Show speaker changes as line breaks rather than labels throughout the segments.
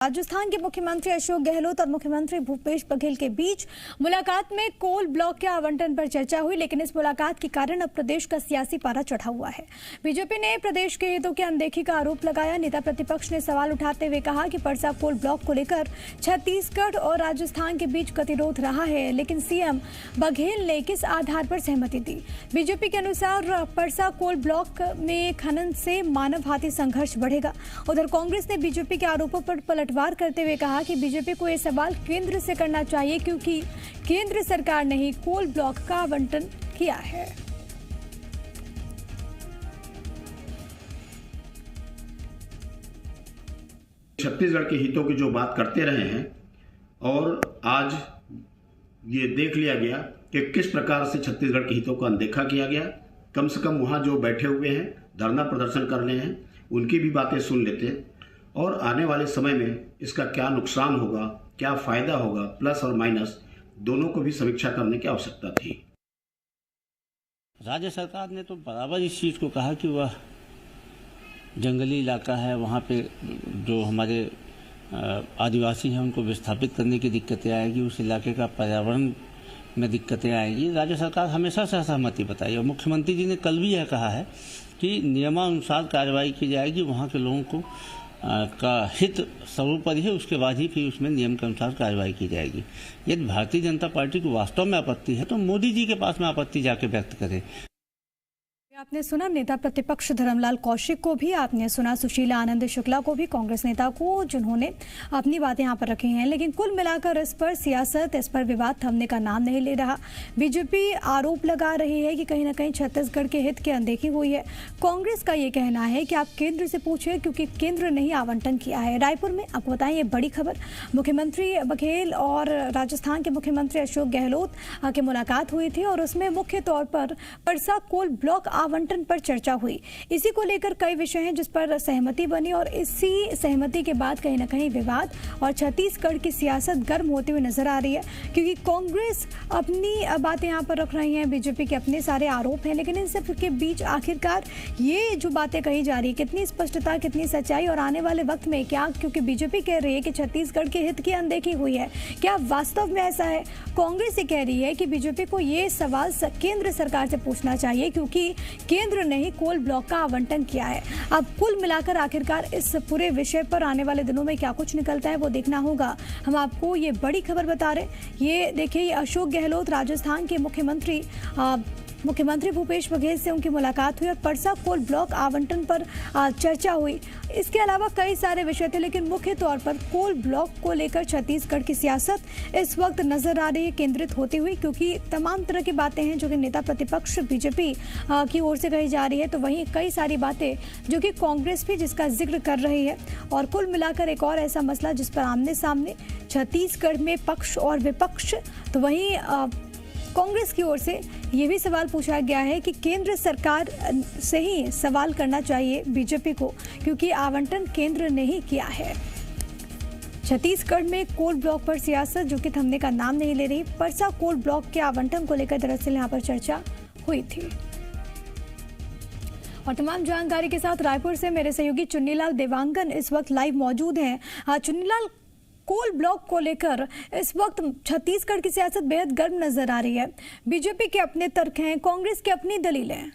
राजस्थान के मुख्यमंत्री अशोक गहलोत और मुख्यमंत्री भूपेश बघेल के बीच मुलाकात में कोल ब्लॉक के आवंटन पर चर्चा हुई, लेकिन इस मुलाकात के कारण अब प्रदेश का सियासी पारा चढ़ा हुआ है। बीजेपी ने प्रदेश के हितों की अनदेखी का आरोप लगाया। नेता प्रतिपक्ष ने सवाल उठाते हुए कहा कि परसा कोल ब्लॉक को लेकर छत्तीसगढ़ और राजस्थान के बीच गतिरोध रहा है, लेकिन सीएम बघेल ने किस आधार पर सहमति दी। बीजेपी के अनुसार परसा कोल ब्लॉक में खनन से मानव हाथी संघर्ष बढ़ेगा। उधर कांग्रेस ने बीजेपी के आरोपों पर पलटवार करते हुए कहा कि बीजेपी को यह सवाल केंद्र से करना चाहिए, क्योंकि केंद्र सरकार ने ही कोल ब्लॉक का आवंटन किया है।
छत्तीसगढ़ के हितों की जो बात करते रहे हैं और आज ये देख लिया गया कि किस प्रकार से छत्तीसगढ़ के हितों को अनदेखा किया गया। कम से कम वहाँ जो बैठे हुए हैं, धरना प्रदर्शन कर रहे हैं, उनकी भी बातें सुन लेते हैं और आने वाले समय में इसका क्या नुकसान होगा, क्या फायदा होगा, प्लस और माइनस दोनों को भी समीक्षा करने की आवश्यकता थी।
राज्य सरकार ने तो बराबर इस चीज़ को कहा कि वह जंगली इलाका है, वहाँ पे जो हमारे आदिवासी हैं उनको विस्थापित करने की दिक्कतें आएगी, उस इलाके का पर्यावरण में दिक्कतें आएंगी। राज्य सरकार हमेशा से असहमति बताई और मुख्यमंत्री जी ने कल भी यह कहा है कि नियमानुसार कार्रवाई की जाएगी, वहाँ के लोगों को का हित सर्वोपरि है, उसके बाद ही फिर उसमें नियम के अनुसार कार्रवाई की जाएगी। यदि भारतीय जनता पार्टी को वास्तव में आपत्ति है तो मोदी जी के पास में आपत्ति जाके व्यक्त करें।
आपने सुना नेता प्रतिपक्ष धर्मलाल कौशिक को भी, आपने सुना सुशीला आनंद शुक्ला को भी, कांग्रेस नेता को, जिन्होंने अपनी बातें यहाँ पर रखी हैं। लेकिन कुल मिलाकर इस पर सियासत, इस पर विवाद थमने का नाम नहीं ले रहा। बीजेपी आरोप लगा रही है कि कहीं ना कहीं छत्तीसगढ़ के हित की अनदेखी हुई है। कांग्रेस का ये कहना है कि आप केंद्र से पूछें, क्योंकि केंद्र ने ही आवंटन किया है। रायपुर में आपको बताएं ये बड़ी खबर, मुख्यमंत्री बघेल और राजस्थान के मुख्यमंत्री अशोक गहलोत की मुलाकात हुई थी और उसमें मुख्य तौर पर परसा कोल ब्लॉक आवंटन पर चर्चा हुई। इसी को लेकर कई विषय हैं जिस पर सहमति बनी और इसी सहमति के बाद कहीं ना कहीं विवाद और छत्तीसगढ़ की सियासत गर्म होती हुई नजर आ रही है, क्योंकि कांग्रेस अपनी बातें यहाँ पर रख रही हैं, बीजेपी के अपने सारे आरोप हैं, लेकिन इन सब के बीच आखिरकार ये जो बातें कही जा रही है, कितनी स्पष्टता, कितनी सच्चाई और आने वाले वक्त में क्या, क्योंकि बीजेपी कह रही है कि छत्तीसगढ़ के हित की अनदेखी हुई है, क्या वास्तव में ऐसा है? कांग्रेस ये कह रही है कि बीजेपी को ये सवाल केंद्र सरकार से पूछना चाहिए, क्योंकि केंद्र ने ही कोल ब्लॉक का आवंटन किया है। अब कुल मिलाकर आखिरकार इस पूरे विषय पर आने वाले दिनों में क्या कुछ निकलता है वो देखना होगा। हम आपको ये बड़ी खबर बता रहे हैं। ये देखिए, ये अशोक गहलोत राजस्थान के मुख्यमंत्री भूपेश बघेल से उनकी मुलाकात हुई और परसा कोल ब्लॉक आवंटन पर चर्चा हुई। इसके अलावा कई सारे विषय थे, लेकिन मुख्य तौर पर कोल ब्लॉक को लेकर छत्तीसगढ़ की सियासत इस वक्त नजर आ रही है केंद्रित होती हुई, क्योंकि तमाम तरह की बातें हैं जो कि नेता प्रतिपक्ष बीजेपी की ओर से कही जा रही है, तो वहीं कई सारी बातें जो कि कांग्रेस भी जिसका जिक्र कर रही है। और कुल मिलाकर एक और ऐसा मसला जिस पर आमने सामने छत्तीसगढ़ में पक्ष और विपक्ष, तो वहीं कांग्रेस की ओर से ये भी सवाल पूछा गया है कि केंद्र सरकार से ही सवाल करना चाहिए बीजेपी को, क्योंकि आवंटन केंद्र ने ही किया है। छत्तीसगढ़ में कोल ब्लॉक पर सियासत जो कि थमने का नाम नहीं ले रही। परसा कोल ब्लॉक के आवंटन को लेकर दरअसल यहाँ पर चर्चा हुई थी। और तमाम जानकारी के साथ रायपुर से मेरे सहयोगी चुन्नीलाल देवांगन इस वक्त लाइव मौजूद हैं। चुन्नीलाल, कोल ब्लॉक को लेकर इस वक्त छत्तीसगढ़ की सियासत बेहद गर्म नजर आ रही है। बीजेपी के अपने तर्क हैं, कांग्रेस की अपनी दलीलें हैं।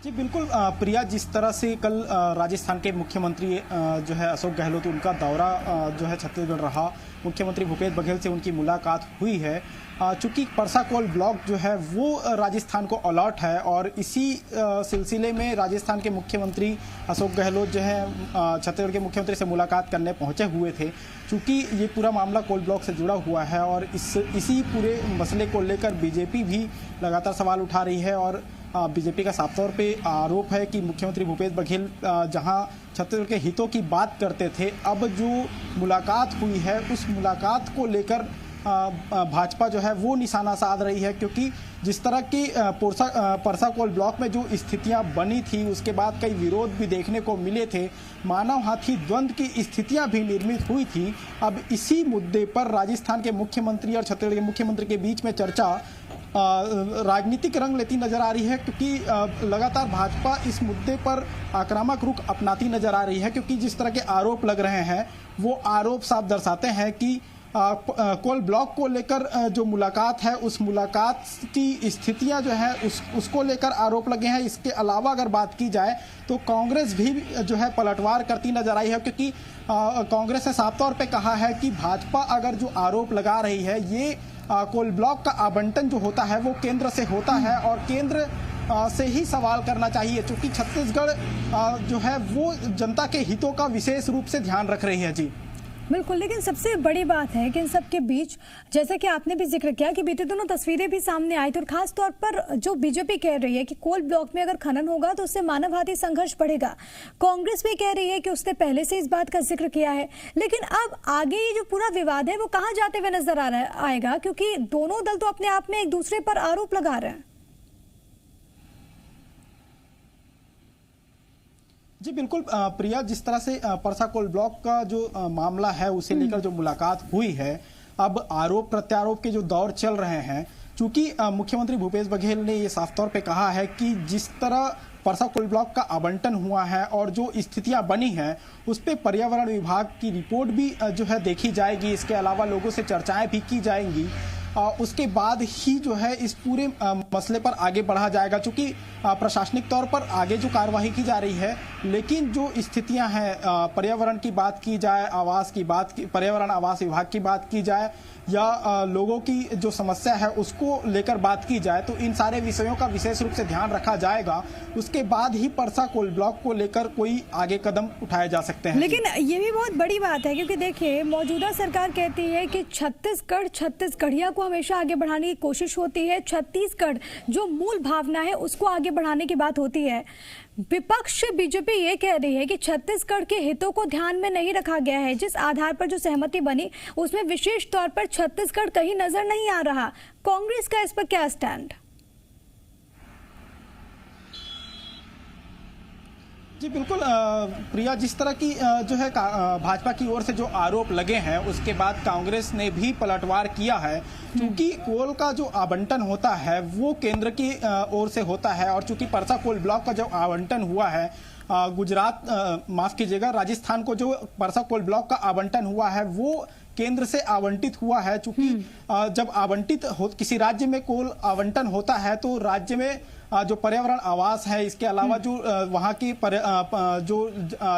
जी बिल्कुल प्रिया, जिस तरह से कल राजस्थान के मुख्यमंत्री जो है अशोक गहलोत, उनका दौरा जो है छत्तीसगढ़ रहा, मुख्यमंत्री भूपेश बघेल से उनकी मुलाकात हुई है। चूंकि परसा कोल ब्लॉक जो है वो राजस्थान को अलर्ट है और इसी सिलसिले में राजस्थान के मुख्यमंत्री अशोक गहलोत जो है छत्तीसगढ़ के मुख्यमंत्री से मुलाकात करने पहुंचे हुए थे। चूंकि ये पूरा मामला कोल ब्लॉक से जुड़ा हुआ है और इसी पूरे मसले को लेकर बीजेपी भी लगातार सवाल उठा रही है और बीजेपी का साफ तौर पे आरोप है कि मुख्यमंत्री भूपेश बघेल जहां छत्तीसगढ़ के हितों की बात करते थे, अब जो मुलाकात हुई है उस मुलाकात को लेकर भाजपा जो है वो निशाना साध रही है, क्योंकि जिस तरह की परसा कोल ब्लॉक में जो स्थितियां बनी थी उसके बाद कई विरोध भी देखने को मिले थे, मानव हाथी द्वंद्व की स्थितियां भी निर्मित हुई थी। अब इसी मुद्दे पर राजस्थान के मुख्यमंत्री और छत्तीसगढ़ के मुख्यमंत्री के बीच में चर्चा राजनीतिक रंग लेती नजर आ रही है, क्योंकि लगातार भाजपा इस मुद्दे पर आक्रामक रुख अपनाती नजर आ रही है, क्योंकि जिस तरह के आरोप लग रहे हैं वो आरोप साफ दर्शाते हैं कि कोल ब्लॉक को लेकर जो मुलाकात है उस मुलाकात की स्थितियां जो है उसको लेकर आरोप लगे हैं। इसके अलावा अगर बात की जाए तो कांग्रेस भी जो है पलटवार करती नजर आई है, क्योंकि कांग्रेस ने साफ तौर पे कहा है कि भाजपा अगर जो आरोप लगा रही है ये कोल ब्लॉक का आवंटन जो होता है वो केंद्र से होता है और केंद्र से ही सवाल करना चाहिए, क्योंकि छत्तीसगढ़ जो है वो जनता के हितों का विशेष रूप से ध्यान रख रही है। जी
बिल्कुल, लेकिन सबसे बड़ी बात है कि इन सब के बीच जैसा कि आपने भी जिक्र किया कि बीते दिनों तस्वीरें भी सामने आई थी और खास तौर पर जो बीजेपी कह रही है कि कोल ब्लॉक में अगर खनन होगा तो उससे मानवघाती संघर्ष बढ़ेगा। कांग्रेस भी कह रही है कि उसने पहले से इस बात का जिक्र किया है, लेकिन अब आगे ये जो पूरा विवाद है वो कहाँ जाते हुए नजर आएगा, क्योंकि दोनों दल तो अपने आप में एक दूसरे पर आरोप लगा रहे हैं।
जी बिल्कुल प्रिया, जिस तरह से परसा कोल ब्लॉक का जो मामला है उसे लेकर जो मुलाकात हुई है, अब आरोप प्रत्यारोप के जो दौर चल रहे हैं, चूंकि मुख्यमंत्री भूपेश बघेल ने ये साफ तौर पे कहा है कि जिस तरह परसा कोल ब्लॉक का आवंटन हुआ है और जो स्थितियां बनी हैं उस पे पर्यावरण विभाग की रिपोर्ट भी जो है देखी जाएगी, इसके अलावा लोगों से चर्चाएं भी की जाएंगी, उसके बाद ही जो है इस पूरे मसले पर आगे बढ़ा जाएगा। चूंकि प्रशासनिक तौर पर आगे जो कार्यवाही की जा रही है, लेकिन जो स्थितियां हैं पर्यावरण की बात की जाए, आवास की बात की, पर्यावरण आवास विभाग की बात की जाए या लोगों की जो समस्या है उसको लेकर बात की जाए, तो इन सारे विषयों का विशेष रूप से ध्यान रखा जाएगा। उसके बाद ही परसा कोल ब्लॉक को लेकर कोई आगे कदम उठाए जा सकते हैं।
लेकिन ये भी बहुत बड़ी बात है, क्योंकि देखिए मौजूदा सरकार कहती है कि छत्तीसगढ़िया को हमेशा आगे बढ़ाने की कोशिश होती है, छत्तीसगढ़ जो मूल भावना है उसको आगे बढ़ाने की बात होती है। विपक्ष बीजेपी ये कह रही है कि छत्तीसगढ़ के हितों को ध्यान में नहीं रखा गया है, जिस आधार पर जो सहमति बनी उसमें विशेष तौर पर छत्तीसगढ़ कहीं नजर नहीं आ रहा। कांग्रेस का इस पर क्या स्टैंड?
जी बिल्कुल प्रिया, जिस तरह की जो है भाजपा की ओर से जो आरोप लगे हैं उसके बाद कांग्रेस ने भी पलटवार किया है, क्योंकि कोल का जो आवंटन होता है वो केंद्र की ओर से होता है और चूंकि परसा कोल ब्लॉक का जो आवंटन हुआ है गुजरात माफ कीजिएगा राजस्थान को जो परसा कोल ब्लॉक का आवंटन हुआ है वो केंद्र से आवंटित हुआ है। चूंकि जब आवंटित किसी राज्य में कोल आवंटन होता है तो राज्य में जो पर्यावरण आवास है, इसके अलावा जो वहाँ की जो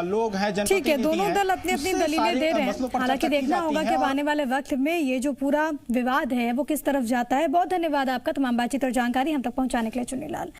लोग हैं,
ठीक है, दोनों दल अपनी अपनी दलीलें दे रहे हैं। हालांकि देखना होगा कि आने वाले वक्त में ये जो पूरा विवाद है वो किस तरफ जाता है। बहुत धन्यवाद आपका तमाम बातचीत और जानकारी हम तक पहुंचाने के लिए, चुन्नीलाल।